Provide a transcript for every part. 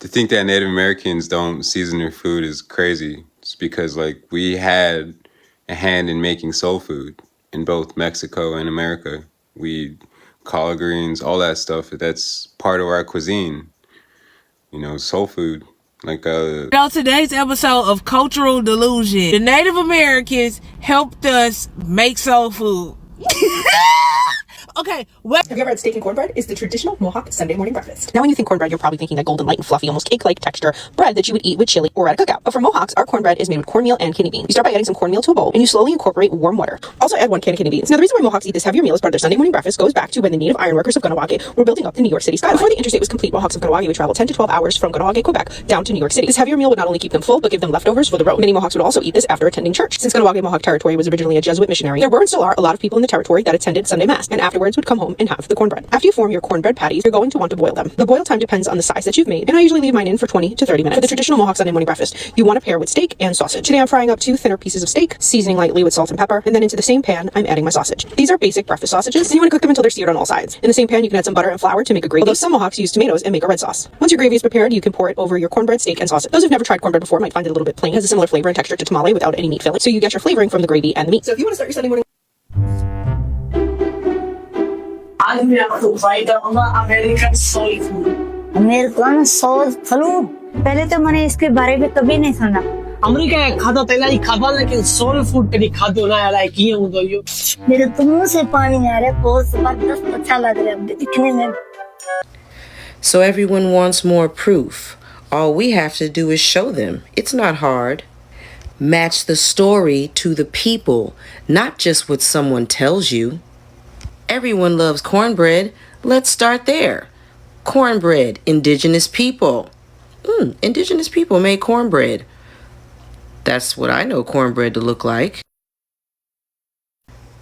To think that Native Americans don't season their food is crazy. It's because like we had a hand in making soul food in both Mexico and America. We collard greens, all that stuff. That's part of our cuisine. You know, soul food. Like on today's episode of Cultural Delusion, the Native Americans helped us make soul food. Okay, what? Have you ever had steak and cornbread? It's the traditional Mohawk Sunday morning breakfast. Now when you think cornbread, you're probably thinking that golden, light, and fluffy, almost cake-like texture bread that you would eat with chili or at a cookout. But for Mohawks, our cornbread is made with cornmeal and kidney beans. You start by adding some cornmeal to a bowl, and you slowly incorporate warm water. Also add 1 can of kidney beans. Now the reason why Mohawks eat this heavier meal as part of their Sunday morning breakfast goes back to when the native ironworkers of Kahnawake were building up the New York City skyline. Before the interstate was complete, Mohawks of Kahnawake would travel 10 to 12 hours from Kahnawake, Quebec, down to New York City. This heavier meal would not only keep them full, but give them leftovers for the road. Many Mohawks would also eat this after attending church. Since Kahnawake Mohawk territory was originally a Jesuit missionary, there were and still are a lot of people in the territory that attended Sunday Mass, and afterwards would come home and have the cornbread. After you form your cornbread patties, you're going to want to boil them. The boil time depends on the size that you've made, and I usually leave mine in for 20 to 30 minutes. For the traditional Mohawk Sunday morning breakfast, you want to pair with steak and sausage. Today I'm frying up 2 thinner pieces of steak, seasoning lightly with salt and pepper, and then into the same pan, I'm adding my sausage. These are basic breakfast sausages, and you want to cook them until they're seared on all sides. In the same pan, you can add some butter and flour to make a gravy, although some Mohawks use tomatoes and make a red sauce. Once your gravy is prepared, you can pour it over your cornbread, steak, and sausage. Those who've never tried cornbread before might find it a little bit plain. It has a similar flavor and texture to tamale without any meat filling, so you get your flavoring from the gravy and the meat. So if you want to start your Sunday morning आज मैं आपको try करूंगा American soul food. American soul food पहले तो मैंने इसके बारे में कभी नहीं सुना। अमेरिका खाता तेला ही खाता लेकिन सोल फूड कभी खादो ना यार की हूं तो यो मेरे तो मुंह से पानी आ रहा है बहुत जबरदस्त अच्छा लग रहा है दिखने में। So everyone wants more proof. All we have to do is show them. It's not hard. Match the story to the people, not just what someone tells you. Everyone loves cornbread. Let's start there. Cornbread, indigenous people. Indigenous people made cornbread. That's what I know cornbread to look like.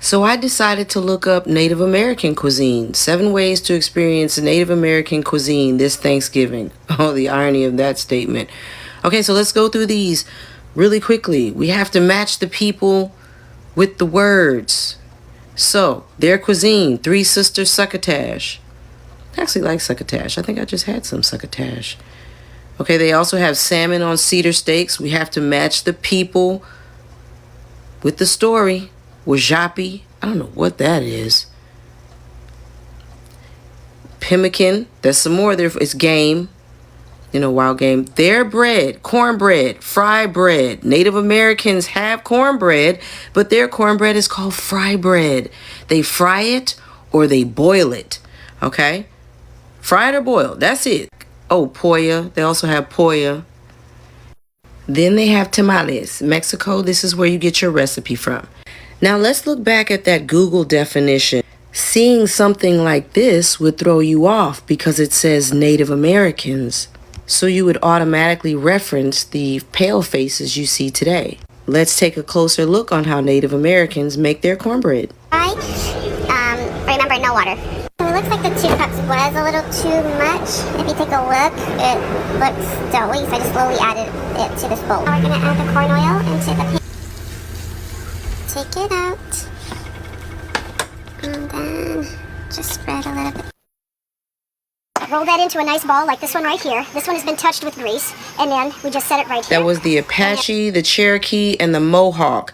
So I decided to look up Native American cuisine. 7 ways to experience Native American cuisine this Thanksgiving. Oh, the irony of that statement. Okay, so let's go through these really quickly. We have to match the people with the words. So, their cuisine, 3 Sisters succotash. I actually like succotash. I think I just had some succotash. Okay, they also have salmon on cedar steaks. We have to match the people with the story. Wajapi, I don't know what that is. Pemmican, that's some more there. It's game, wild game. Their bread, cornbread, fry bread. Native Americans have cornbread, but their cornbread is called fry bread. They fry it or they boil it, okay? Fry it or boil, that's it. Oh, poya, they also have poya. Then they have tamales. Mexico, this is where you get your recipe from. Now let's look back at that Google definition. Seeing something like this would throw you off because it says Native Americans. So you would automatically reference the pale faces you see today. Let's take a closer look on how Native Americans make their cornbread. Remember, no water. It looks like the 2 cups was a little too much. If you take a look, it looks doughy, so I just slowly added it to this bowl. Now we're going to add the corn oil into the pan. Take it out. And then just spread a little bit. Roll that into a nice ball like this one right here. This one has been touched with grease, and then we just set it right here. That was the Apache, the Cherokee, and the Mohawk.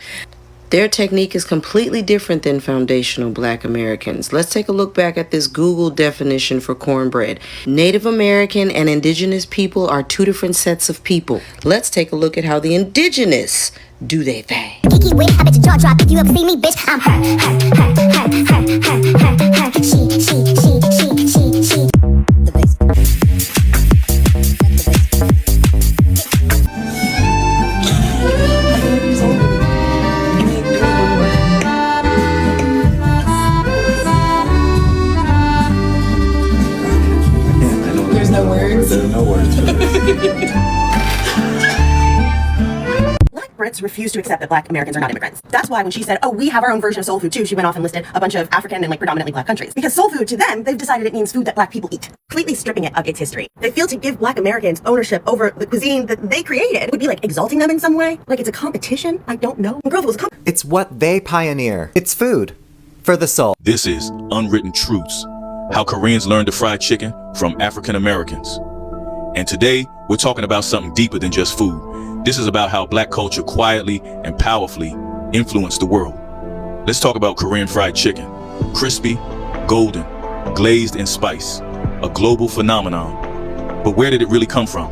Their technique is completely different than foundational Black Americans. Let's take a look back at this Google definition for cornbread. Native American and indigenous people are 2 different sets of people. Let's take a look at how the indigenous do their thing. Kiki wit, I bet your jaw drop if you ever see me, bitch. I'm her. She. The bass. There's no words. There's no words. Brits refuse to accept that Black Americans are not immigrants. That's why when she said, oh, we have our own version of soul food too, she went off and listed a bunch of African and predominantly Black countries. Because soul food to them, they've decided it means food that Black people eat, completely stripping it of its history. They feel to give Black Americans ownership over the cuisine that they created would be like exalting them in some way. Like it's a competition. I don't know. Growth was It's what they pioneer. It's food for the soul. This is Unwritten Truths, how Koreans learned to fry chicken from African Americans. And today, we're talking about something deeper than just food. This is about how Black culture quietly and powerfully influenced the world. Let's talk about Korean fried chicken. Crispy, golden, glazed in spice, a global phenomenon. But where did it really come from?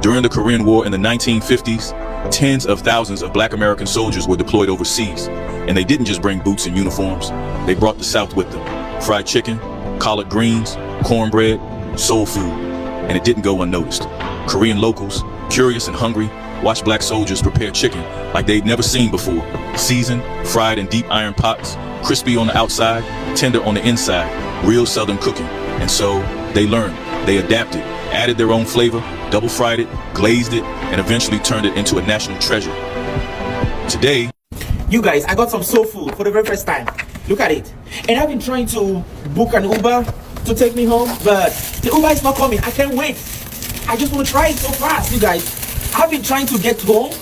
During the Korean War in the 1950s, tens of thousands of Black American soldiers were deployed overseas, and they didn't just bring boots and uniforms, they brought the South with them. Fried chicken, collard greens, cornbread, soul food, and it didn't go unnoticed. Korean locals, curious and hungry, watched Black soldiers prepare chicken like they'd never seen before. Seasoned, fried in deep iron pots, crispy on the outside, tender on the inside, real Southern cooking. And so they learned, they adapted, added their own flavor, double fried it, glazed it, and eventually turned it into a national treasure. Today, you guys, I got some soul food for the very first time. Look at it. And I've been trying to book an Uber to take me home, but the Uber is not coming. I can't wait. I just want to try it so fast, you guys. I've been trying to get home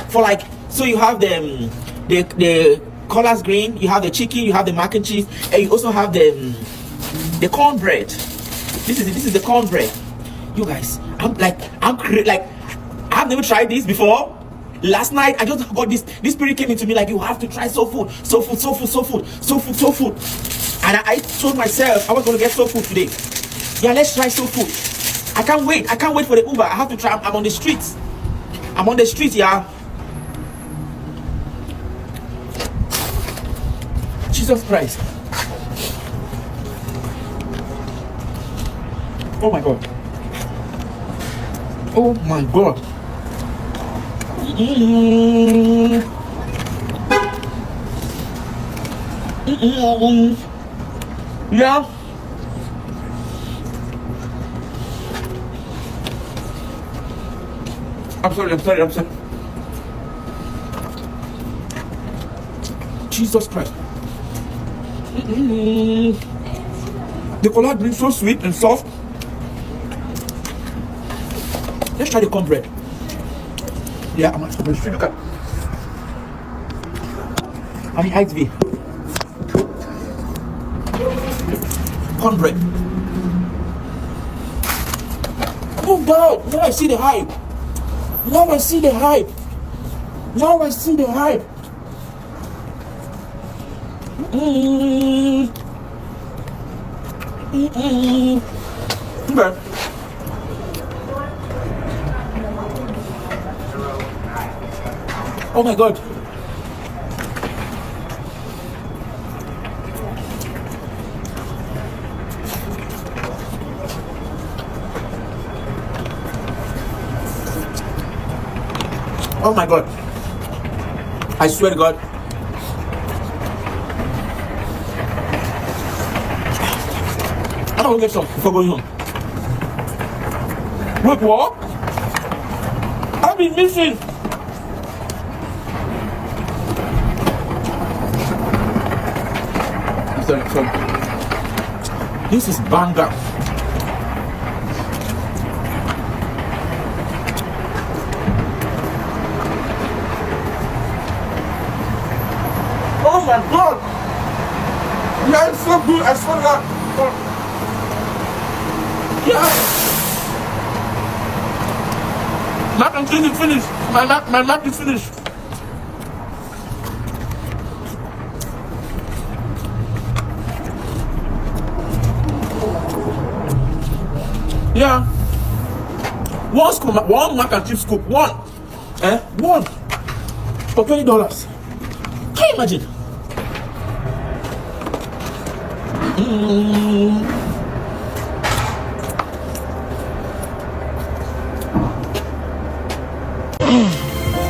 for like, so you have the collard green, you have the chicken, you have the mac and cheese, and you also have the cornbread. This is the cornbread. You guys, I've never tried this before. Last night I just got this spirit came into me like, you have to try soul food. And I told myself I was gonna get soul food today. Yeah, let's try soul food. I can't wait for the Uber. I have to try. I'm on the streets. Yeah. Jesus Christ. Oh my God. Oh my God. Yeah. I'm sorry. Jesus Christ. The collard green so sweet and soft. Let's try the cornbread. Yeah, I'm going to look at. I mean, IXV. Cornbread. Oh God! Now I see the hype. Okay. Oh my God. Oh my God. I swear to God. I'm gonna get some before going home. Wait, what? I've been missing. Sorry. This is banger. Oh my God! Yeah, it's so good. I swear to God. Yeah. Mac and cheese is finished. My mac is finished. Yeah. One mac and cheese scoop. One. One. For $20. Can you imagine?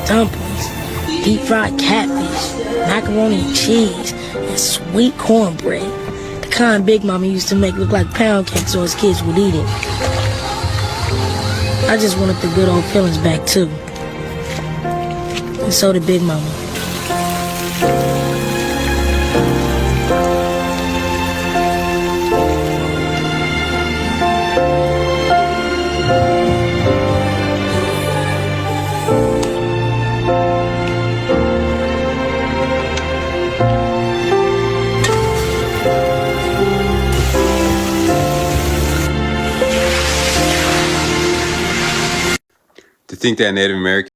Dumplings, deep fried catfish, macaroni and cheese, and sweet cornbread. The kind Big Mama used to make look like pound cake so his kids would eat it. I just wanted the good old feelings back too. And so did Big Mama. To think that Native Americans